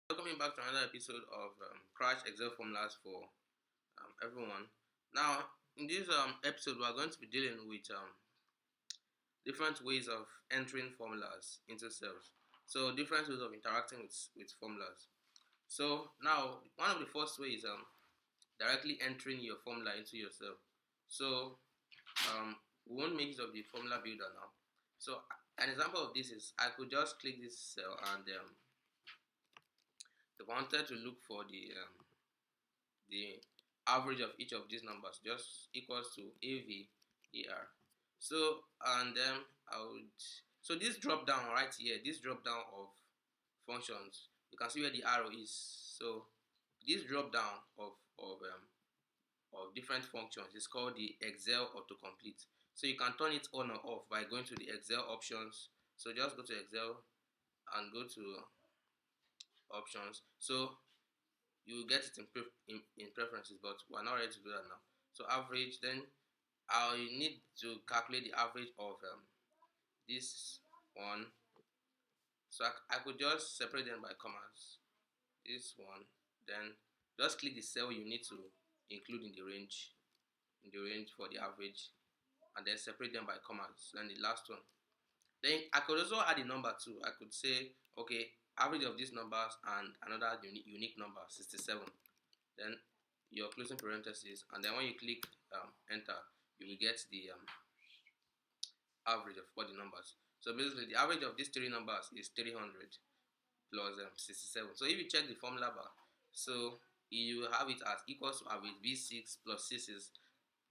Welcome back to another episode of Crash Excel Formulas for everyone. Now, in this episode, we are going to be dealing with different ways of entering formulas into cells. So, different ways of interacting with formulas. So, now, one of the first ways is directly entering your formula into your cell. So, we won't make use of the formula builder now. So, an example of this is I could just click this cell and if I wanted to look for the average of each of these numbers just equals to AVER. So and then I would so this drop down right here, this drop down of functions, you can see where the arrow is. So this drop down of different functions is called the Excel autocomplete. So you can turn it on or off by going to the Excel options. So just go to Excel and go to options. So you will get it in preferences, but we're not ready to do that now. So average, then I need to calculate the average of this one. So I could just separate them by commas. This one, then just click the cell you need to include in the range for the average, and then separate them by commas. Then the last one. Then I could also add a number too. I could say, okay, average of these numbers and another unique number, 67. Then your closing parentheses, and then when you click enter, you will get the average of all the numbers. So basically, the average of these three numbers is 300 plus 67. So if you check the formula bar, so you have it as equals to average B6 plus C6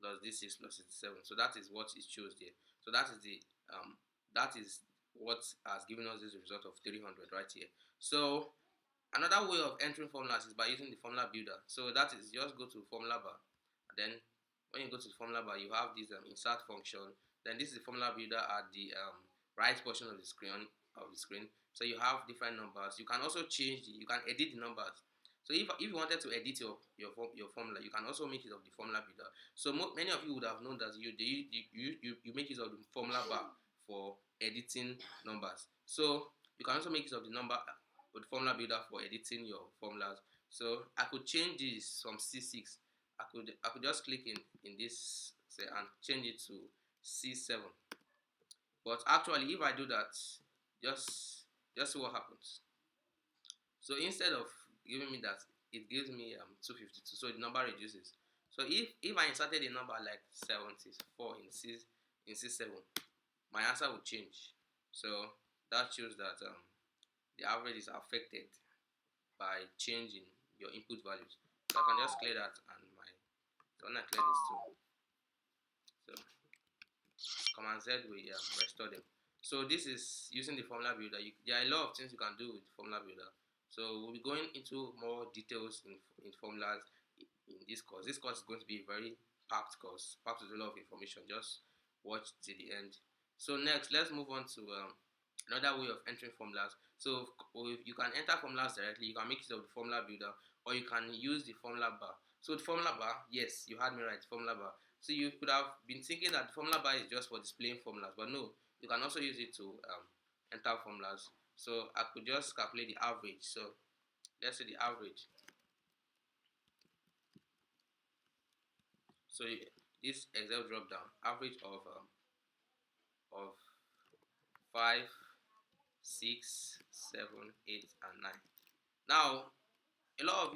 plus D6 plus 67. So that is what it shows there. So that is what has given us this result of 300 right here. So another way of entering formulas is by using the formula builder. So that is just go to formula bar, and then when you go to the formula bar, you have this insert function. Then this is the formula builder at the right portion of the screen. So you have different numbers. You can also you can edit the numbers. So if you wanted to edit your formula, you can also make use of the formula builder. So many of you would have known that you make use of the formula bar for editing numbers. So you can also make use of the with formula builder for editing your formulas. So I could change this from C6. I could just click in this say and change it to C7. But actually, if I do that, just see what happens. So instead of giving me that, it gives me 252. So the number reduces. So if I inserted a number like 74 in C7, my answer would change. So that shows that the average is affected by changing your input values. So I can just clear that and so when I clear this too. So Command Z will restore them. So this is using the formula builder. There are a lot of things you can do with the formula builder. So we'll be going into more details in formulas in this course. This course is going to be a very packed course, packed with a lot of information. Just watch till the end. So next, let's move on to another way of entering formulas. So if you can enter formulas directly, you can make use of the formula builder, or you can use the formula bar. So the formula bar, yes, you had me right, formula bar. So you could have been thinking that the formula bar is just for displaying formulas, but no, you can also use it to enter formulas. So I could just calculate the average. So let's say the average. So this Excel drop down average of 5, 6, 7, 8, and 9. Now a lot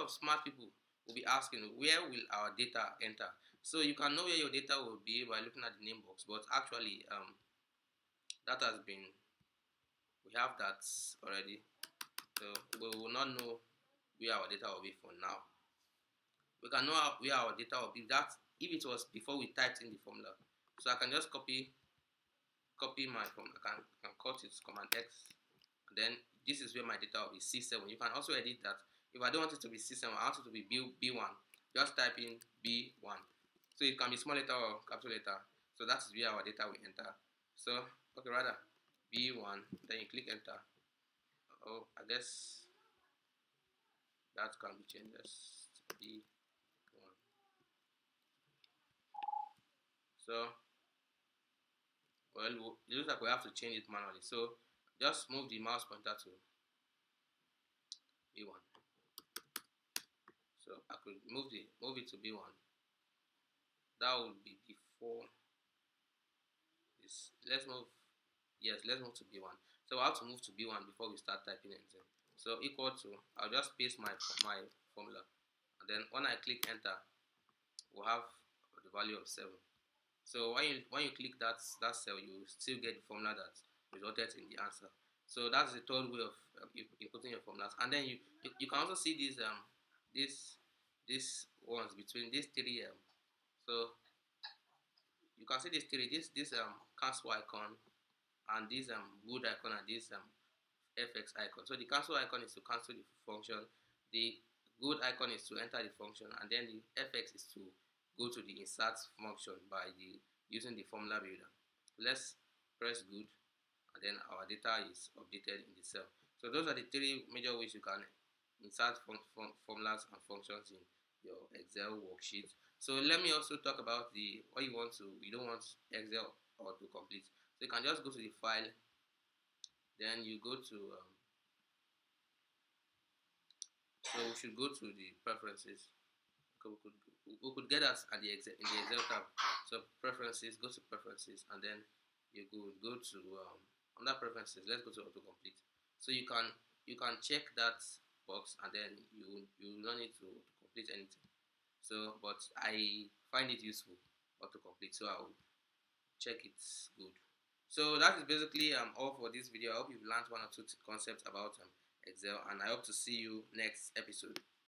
of smart people will be asking, where will our data enter? So you can know where your data will be by looking at the name box, but actually that has been we have that already. So we will not know where our data will be for now. We can know where our data will be that if it was before we typed in the formula. So I can just copy my formula. I can cut it Command X, and then this is where my data will be C7. You can also edit that. If I don't want it to be C7, I want it to be B1. Just type in B1. So it can be small letter or capital letter. So that is where our data will enter. So okay, rather B1. Then you click enter. Oh, I guess that can be changed as B1. So well, it looks like we have to change it manually. So just move the mouse pointer to B1. So I could move it to B1. That would be before this. Let's move to B1. So I have to move to B1 before we start typing anything. So equal to, I'll just paste my formula, and then when I click enter, we'll have the value of 7. So when you click that cell, you will still get the formula that resulted in the answer. So that's the third way of inputting your formulas. And then you can also see these ones between these three. So you can see these three. This cancel icon, and this good icon, and this fx icon. So the cancel icon is to cancel the function. The good icon is to enter the function, and then the fx is to go to the insert function by using the formula builder. Let's press good, and then our data is updated in the cell. So those are the three major ways you can insert formulas and functions in your Excel worksheet. So let me also talk about the what you don't want Excel autocomplete. So you can just go to the file, then you go to so we should go to the preferences. We could get that at in the Excel tab. So preferences, go to preferences, and then you go to under preferences. Let's go to autocomplete. So you can check that box, and then you don't need to complete anything. So, but I find it useful autocomplete, so I'll check it's good. So that is basically all for this video. I hope you've learned one or two concepts about Excel, and I hope to see you next episode.